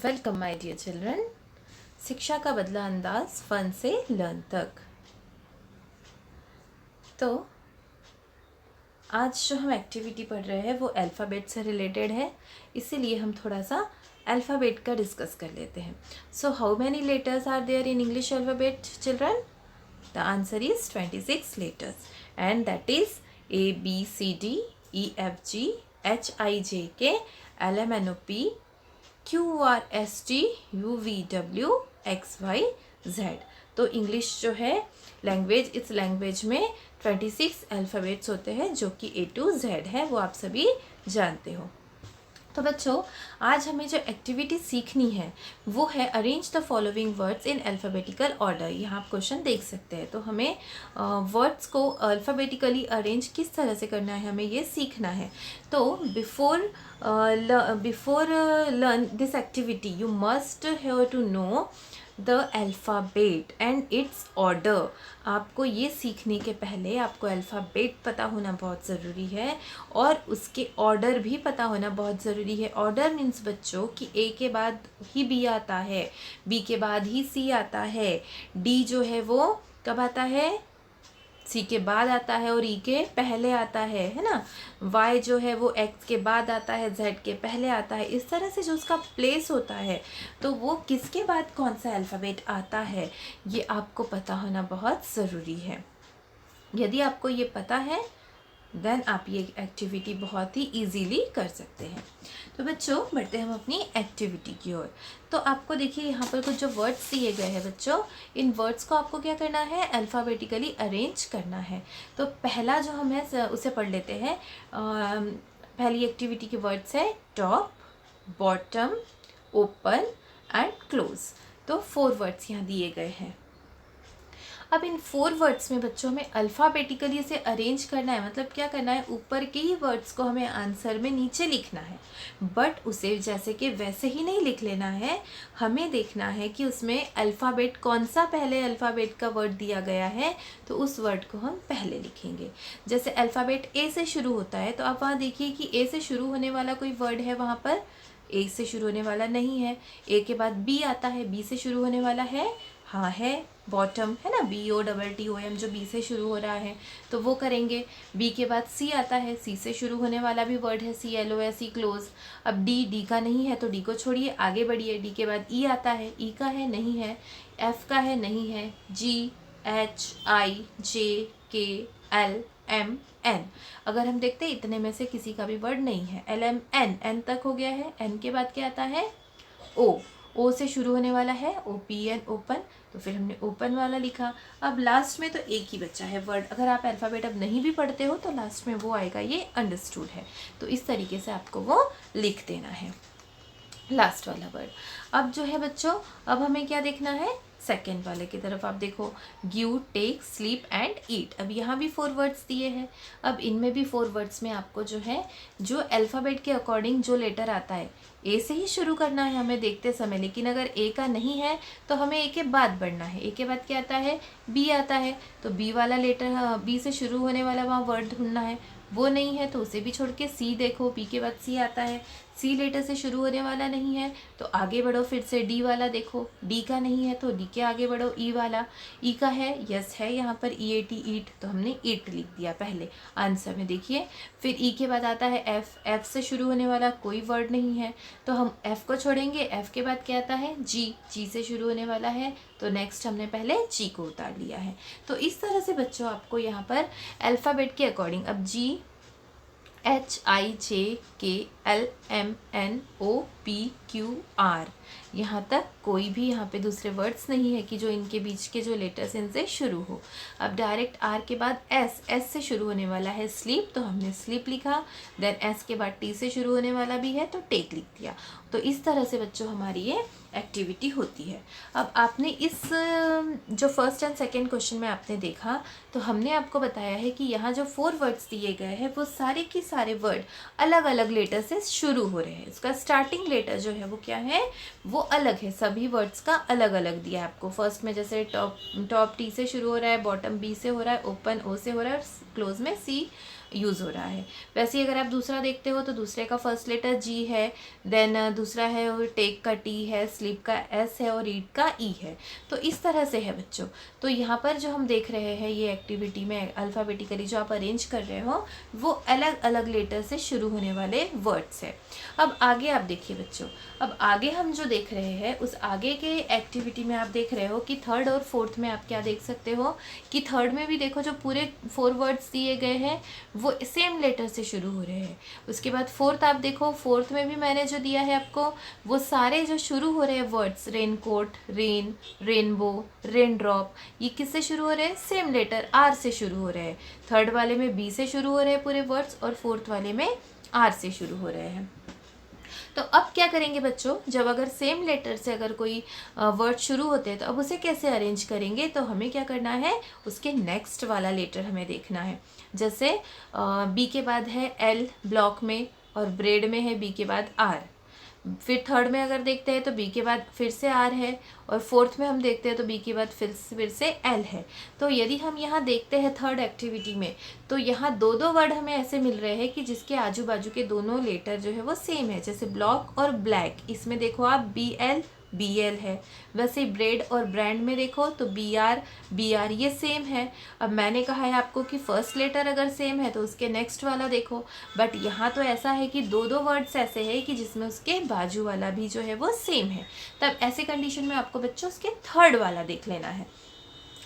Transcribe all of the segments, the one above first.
Welcome my dear children. शिक्षा का बदला अंदाज, फन से लर्न तक। तो आज जो हम एक्टिविटी पढ़ रहे हैं वो अल्फ़ाबेट से रिलेटेड है, इसीलिए हम थोड़ा सा अल्फ़ाबेट का डिस्कस कर लेते हैं। So how many letters are there in English alphabet children? The answer is 26 letters and that is ABCD EFG HIJK LMNOP QRST UVW XYZ। तो इंग्लिश जो है लैंग्वेज, इस लैंग्वेज में 26 अल्फ़ाबेट्स होते हैं जो कि A to Z है, वो आप सभी जानते हो। तो बच्चों, आज हमें जो एक्टिविटी सीखनी है वो है arrange the following words in alphabetical order. यहाँ आप क्वेश्चन देख सकते हैं। तो हमें वर्ड्स को अल्फ़ाबेटिकली अरेंज किस तरह से करना है, हमें ये सीखना है। तो before learn this activity you must have to know the alphabet and its order. आपको ये सीखने के पहले आपको अल्फ़ाबेट पता होना बहुत ज़रूरी है और उसके ऑर्डर भी पता होना बहुत ज़रूरी है। ऑर्डर मीन्स बच्चों कि A के बाद ही B आता है, B के बाद ही C आता है, D जो है वो कब आता है? C के बाद आता है और E के पहले आता है ना। Y जो है वो X के बाद आता है, Z के पहले आता है। इस तरह से जो उसका प्लेस होता है, तो वो किसके बाद कौन सा अल्फ़ाबेट आता है, ये आपको पता होना बहुत ज़रूरी है। यदि आपको ये पता है देन आप ये एक्टिविटी बहुत ही इजीली कर सकते हैं। तो बच्चों, बढ़ते हैं हम अपनी एक्टिविटी की ओर। तो आपको देखिए यहाँ पर कुछ जो वर्ड्स दिए गए हैं बच्चों, इन वर्ड्स को आपको क्या करना है? अल्फ़ाबेटिकली अरेंज करना है। तो पहला जो हम है उसे पढ़ लेते हैं। पहली एक्टिविटी के वर्ड्स है top, bottom, open and close. तो 4 वर्ड्स यहाँ दिए गए हैं। अब इन 4 वर्ड्स में बच्चों हमें अल्फ़ाबेटिकली इसे अरेंज करना है। मतलब क्या करना है? ऊपर के ही वर्ड्स को हमें आंसर में नीचे लिखना है, बट उसे जैसे कि वैसे ही नहीं लिख लेना है। हमें देखना है कि उसमें अल्फ़ाबेट कौन सा पहले अल्फ़ाबेट का वर्ड दिया गया है, तो उस वर्ड को हम पहले लिखेंगे। जैसे अल्फ़ाबेट A से शुरू होता है, तो आप वहाँ देखिए कि A से शुरू होने वाला कोई वर्ड है वहाँ पर? A से शुरू होने वाला नहीं है। A के बाद B आता है, B से शुरू होने वाला है? हाँ है, बॉटम है ना, BOTTOM जो B से शुरू हो रहा है, तो वो करेंगे। B के बाद C आता है, C से शुरू होने वाला भी वर्ड है CLOSE क्लोज। अब D का नहीं है तो D को छोड़िए, आगे बढ़िए। D के बाद E आता है, E का है नहीं है, F का है नहीं है, GHIJKLMN। अगर हम देखते हैं इतने में से किसी का भी वर्ड नहीं है। LMN, N तक हो गया है। N के बाद क्या आता है? O से शुरू होने वाला है, OPN ओपन, तो फिर हमने ओपन वाला लिखा। अब लास्ट में तो एक ही बचा है वर्ड। अगर आप अल्फ़ाबेट अब नहीं भी पढ़ते हो तो लास्ट में वो आएगा, ये अंडरस्टूड है। तो इस तरीके से आपको वो लिख देना है, लास्ट वाला वर्ड। अब जो है बच्चों, अब हमें क्या देखना है? सेकेंड वाले की तरफ आप देखो, give, take, sleep and eat. अब यहाँ भी 4 वर्ड्स दिए हैं। अब इनमें भी 4 वर्ड्स में आपको जो है, जो अल्फ़ाबेट के अकॉर्डिंग जो लेटर आता है, A से ही शुरू करना है हमें देखते समय। लेकिन अगर A का नहीं है तो हमें A के बाद बढ़ना है। A के बाद क्या आता है? B आता है, तो B वाला लेटर, B से शुरू होने वाला वहाँ वर्ड ढूंढना है। वो नहीं है तो उसे भी छोड़ के C देखो, B के बाद C आता है, C लेटर से शुरू होने वाला नहीं है तो आगे बढ़ो। फिर से D वाला देखो, D का नहीं है तो D के आगे बढ़ो। E वाला, E का है, यस है यहाँ पर EAT ईट, तो हमने ईट लिख दिया पहले आंसर में, देखिए। फिर E के बाद आता है F, F से शुरू होने वाला कोई वर्ड नहीं है तो हम F को छोड़ेंगे। F के बाद क्या आता है? G, G से शुरू होने वाला है तो नेक्स्ट हमने पहले G को उतार लिया है। तो इस तरह से बच्चों आपको यहाँ पर अल्फ़ाबेट के अकॉर्डिंग, अब GHIJKLMNOPQR, यहाँ तक कोई भी यहाँ पे दूसरे वर्ड्स नहीं है कि जो इनके बीच के जो लेटर्स इनसे शुरू हो। अब डायरेक्ट R के बाद S, S से शुरू होने वाला है स्लीप, तो हमने स्लीप लिखा। देन S के बाद T से शुरू होने वाला भी है तो टेक लिख दिया। तो इस तरह से बच्चों हमारी ये एक्टिविटी होती है। अब आपने इस जो फर्स्ट एंड सेकेंड क्वेश्चन में आपने देखा, तो हमने आपको बताया है कि यहाँ जो 4 वर्ड्स दिए गए हैं वो सारे के सारे वर्ड अलग अलग लेटर से शुरू हो रहे हैं। उसका स्टार्टिंग लेटर जो है वो क्या है? वो अलग है। सभी वर्ड्स का अलग अलग दिया है आपको। फर्स्ट में जैसे टॉप T से शुरू हो रहा है, बॉटम B से हो रहा है, ओपन O से हो रहा है और क्लोज में C यूज़ हो रहा है। वैसे ही अगर आप दूसरा देखते हो तो दूसरे का फर्स्ट लेटर जी है, देन दूसरा है और टेक का टी है, स्लीप का एस है और ईट का ई है। तो इस तरह से है बच्चों। तो यहाँ पर जो हम देख रहे हैं ये एक्टिविटी में अल्फ़ाबेटिकली जो आप अरेंज कर रहे हो वो अलग अलग लेटर से शुरू होने वाले वर्ड्स है। अब आगे आप देखिए बच्चों, अब आगे हम जो देख रहे हैं उस आगे के एक्टिविटी में आप देख रहे हो कि थर्ड और फोर्थ में आप क्या देख सकते हो कि थर्ड में भी देखो जो पूरे 4 वर्ड्स दिए गए हैं वो सेम लेटर से शुरू हो रहे हैं। उसके बाद फोर्थ आप देखो, फोर्थ में भी मैंने जो दिया है आपको वो सारे जो शुरू हो रहे हैं words, raincoat, rain, rainbow, rain drop, ये किससे शुरू हो रहे हैं? सेम लेटर आर से शुरू हो रहे हैं। थर्ड वाले में बी से शुरू हो रहे हैं पूरे वर्ड्स और फोर्थ वाले में आर से शुरू हो रहे हैं। तो अब क्या करेंगे बच्चों, जब अगर सेम लेटर से अगर कोई वर्ड शुरू होते हैं तो अब उसे कैसे अरेंज करेंगे? तो हमें क्या करना है, उसके नेक्स्ट वाला लेटर हमें देखना है। जैसे बी के बाद है एल ब्लॉक में और ब्रेड में है बी के बाद आर। फिर थर्ड में अगर देखते हैं तो बी के बाद फिर से आर है और फोर्थ में हम देखते हैं तो बी के बाद फिर से एल है। तो यदि हम यहाँ देखते हैं थर्ड एक्टिविटी में तो यहाँ दो दो वर्ड हमें ऐसे मिल रहे हैं कि जिसके आजू बाजू के दोनों लेटर जो है वो सेम है। जैसे ब्लॉक और ब्लैक, इसमें देखो आप बी एल है। वैसे ही ब्रेड और ब्रांड में देखो तो बी आर ये सेम है। अब मैंने कहा है आपको कि फर्स्ट लेटर अगर सेम है तो उसके नेक्स्ट वाला देखो, बट यहाँ तो ऐसा है कि दो दो वर्ड्स ऐसे है कि जिसमें उसके बाजू वाला भी जो है वो सेम है। तब ऐसे कंडीशन में आपको बच्चों उसके थर्ड वाला देख लेना है।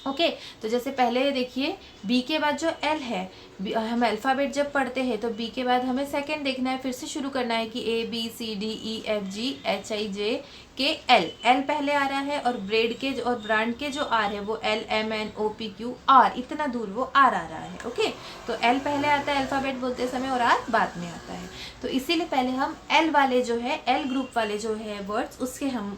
ओके तो जैसे पहले देखिए बी के बाद जो एल है, हम अल्फ़ाबेट जब पढ़ते हैं तो बी के बाद हमें सेकंड देखना है, फिर से शुरू करना है कि A B C D E F G H I J K L पहले आ रहा है और ब्रेड के और ब्रांड के जो आर है वो L M N O P Q R, इतना दूर वो आर आ रहा है। ओके तो एल पहले आता है अल्फ़ाबेट बोलते समय और आर बाद में आता है। तो इसीलिए पहले हम एल वाले जो है एल ग्रुप वाले जो है वर्ड्स उसके हम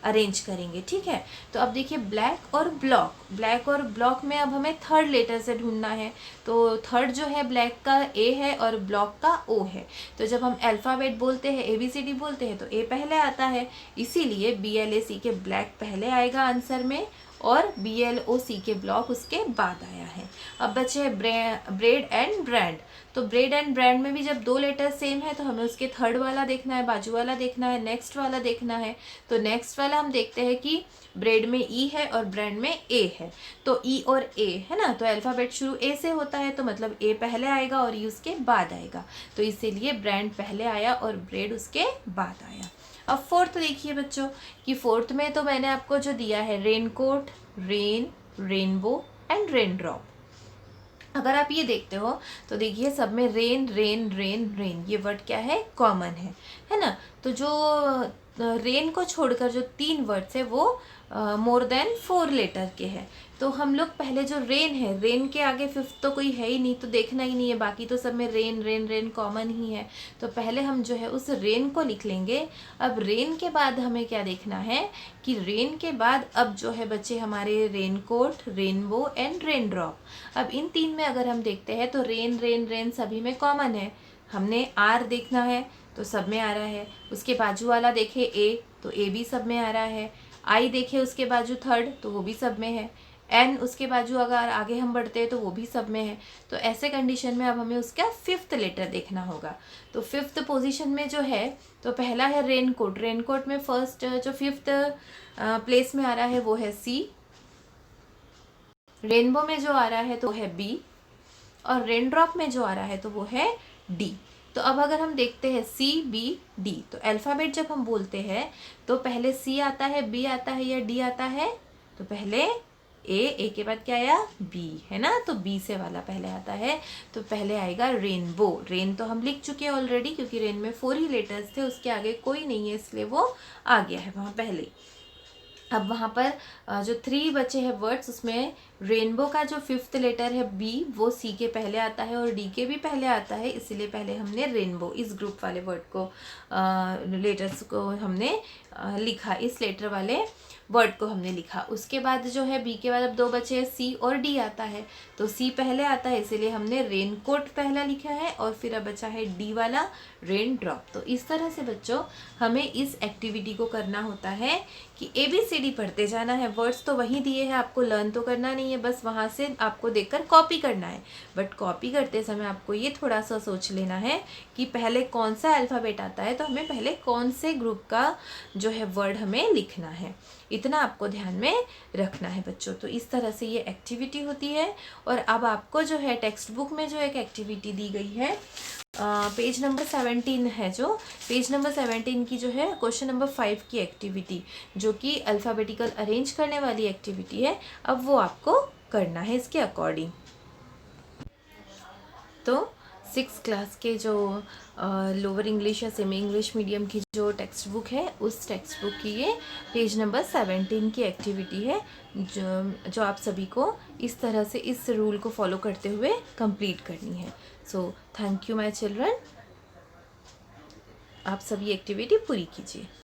अरेंज करेंगे। ठीक है, तो अब देखिए ब्लैक और ब्लॉक में अब हमें थर्ड लेटर से ढूंढना है। तो थर्ड जो है ब्लैक का ए है और ब्लॉक का ओ है। तो जब हम अल्फ़ाबेट बोलते हैं ABCD बोलते हैं तो ए पहले आता है, इसीलिए BLAC के ब्लैक पहले आएगा आंसर में और BLOC के ब्लॉक उसके बाद आया है। अब बचे हैं ब्रेड एंड ब्रांड। तो ब्रेड एंड ब्रांड में भी जब दो लेटर सेम है तो हमें उसके थर्ड वाला देखना है, बाजू वाला देखना है, नेक्स्ट वाला देखना है। तो नेक्स्ट वाला हम देखते हैं कि ब्रेड में ई है और ब्रांड में ए है। तो ई और ए है ना, तो अल्फ़ाबेट शुरू ए से होता है तो मतलब ए पहले आएगा और ई उसके बाद आएगा। तो इसीलिए ब्रांड पहले आया और ब्रेड उसके बाद आया। अब फोर्थ देखिए बच्चों कि फोर्थ में तो मैंने आपको जो दिया है raincoat, rain, rainbow and rain drop. अगर आप ये देखते हो तो देखिए सब में रेन रेन रेन रेन ये वर्ड क्या है, कॉमन है ना। तो जो रेन को छोड़कर जो 3 वर्ड्स है वो मोर देन 4 लेटर के हैं। तो हम लोग पहले जो रेन है, रेन के आगे फिफ्थ तो कोई है ही नहीं तो देखना ही नहीं है, बाकी तो सब में रेन रेन रेन कॉमन ही है। तो पहले हम जो है उस रेन को लिख लेंगे। अब रेन के बाद हमें क्या देखना है कि रेन के बाद अब जो है बच्चे हमारे raincoat, rainbow and rain drop. अब इन 3 में अगर हम देखते हैं तो रेन रेन रेन सभी में कॉमन है। हमने आर देखना है तो सब में आ रहा है। उसके बाजू वाला देखे ए तो ए भी सब में आ रहा है। आई देखे उसके बाजू थर्ड तो वो भी सब में है। एन उसके बाजू अगर आगे हम बढ़ते हैं तो वो भी सब में है। तो ऐसे कंडीशन में अब हमें उसका 5th लेटर देखना होगा। तो 5th पोजीशन में जो है तो पहला है रेनकोट। रेनकोट में फर्स्ट जो 5th प्लेस में आ रहा है वो है सी। रेनबो में जो आ रहा है तो है बी और रेन ड्रॉप में जो आ रहा है तो वो है डी। तो अब अगर हम देखते हैं CBD तो अल्फ़ाबेट जब हम बोलते हैं तो पहले C आता है, B आता है या D आता है? तो पहले ए के बाद क्या आया, B है ना। तो B से वाला पहले आता है तो पहले आएगा रेनबो। रेन तो हम लिख चुके हैं ऑलरेडी क्योंकि रेन में 4 ही लेटर्स थे, उसके आगे कोई नहीं है इसलिए वो आ गया है वहाँ पहले। अब वहाँ पर जो 3 बचे हैं वर्ड्स उसमें रेनबो का जो 5th लेटर है B वो C के पहले आता है और D के भी पहले आता है, इसीलिए पहले हमने रेनबो इस ग्रुप वाले वर्ड को लेटर्स को हमने लिखा, इस लेटर वाले वर्ड को हमने लिखा। उसके बाद जो है B के बाद अब 2 बचे हैं C और D आता है। तो C पहले आता है इसीलिए हमने रेनकोट पहला लिखा है और फिर अब बचा है D वाला रेन ड्रॉप। तो इस तरह से बच्चों हमें इस एक्टिविटी को करना होता है कि ABCD पढ़ते जाना है। वर्ड्स तो वहीं दिए हैं, आपको लर्न तो करना नहीं है। है, बस वहाँ से आपको देखकर कॉपी करना है। बट कॉपी करते समय आपको ये थोड़ा सा सोच लेना है कि पहले कौन सा अल्फ़ाबेट आता है, तो हमें पहले कौन से ग्रुप का जो है वर्ड हमें लिखना है, इतना आपको ध्यान में रखना है बच्चों। तो इस तरह से ये एक्टिविटी होती है। और अब आपको जो है टेक्स्ट बुक में जो एक एक्टिविटी दी गई है, पेज नंबर 17 है, जो पेज नंबर 17 की जो है क्वेश्चन नंबर 5 की एक्टिविटी, जो कि अल्फ़ाबेटिकल अरेंज करने वाली एक्टिविटी है, अब वो आपको करना है इसके अकॉर्डिंग। तो 6 क्लास के जो लोअर इंग्लिश या सेमी इंग्लिश मीडियम की जो टेक्स्ट बुक है, उस टेक्स्ट बुक की ये पेज नंबर 17 की एक्टिविटी है, जो आप सभी को इस तरह से इस रूल को फॉलो करते हुए कंप्लीट करनी है। So thank you my children, आप सभी एक्टिविटी पूरी कीजिए।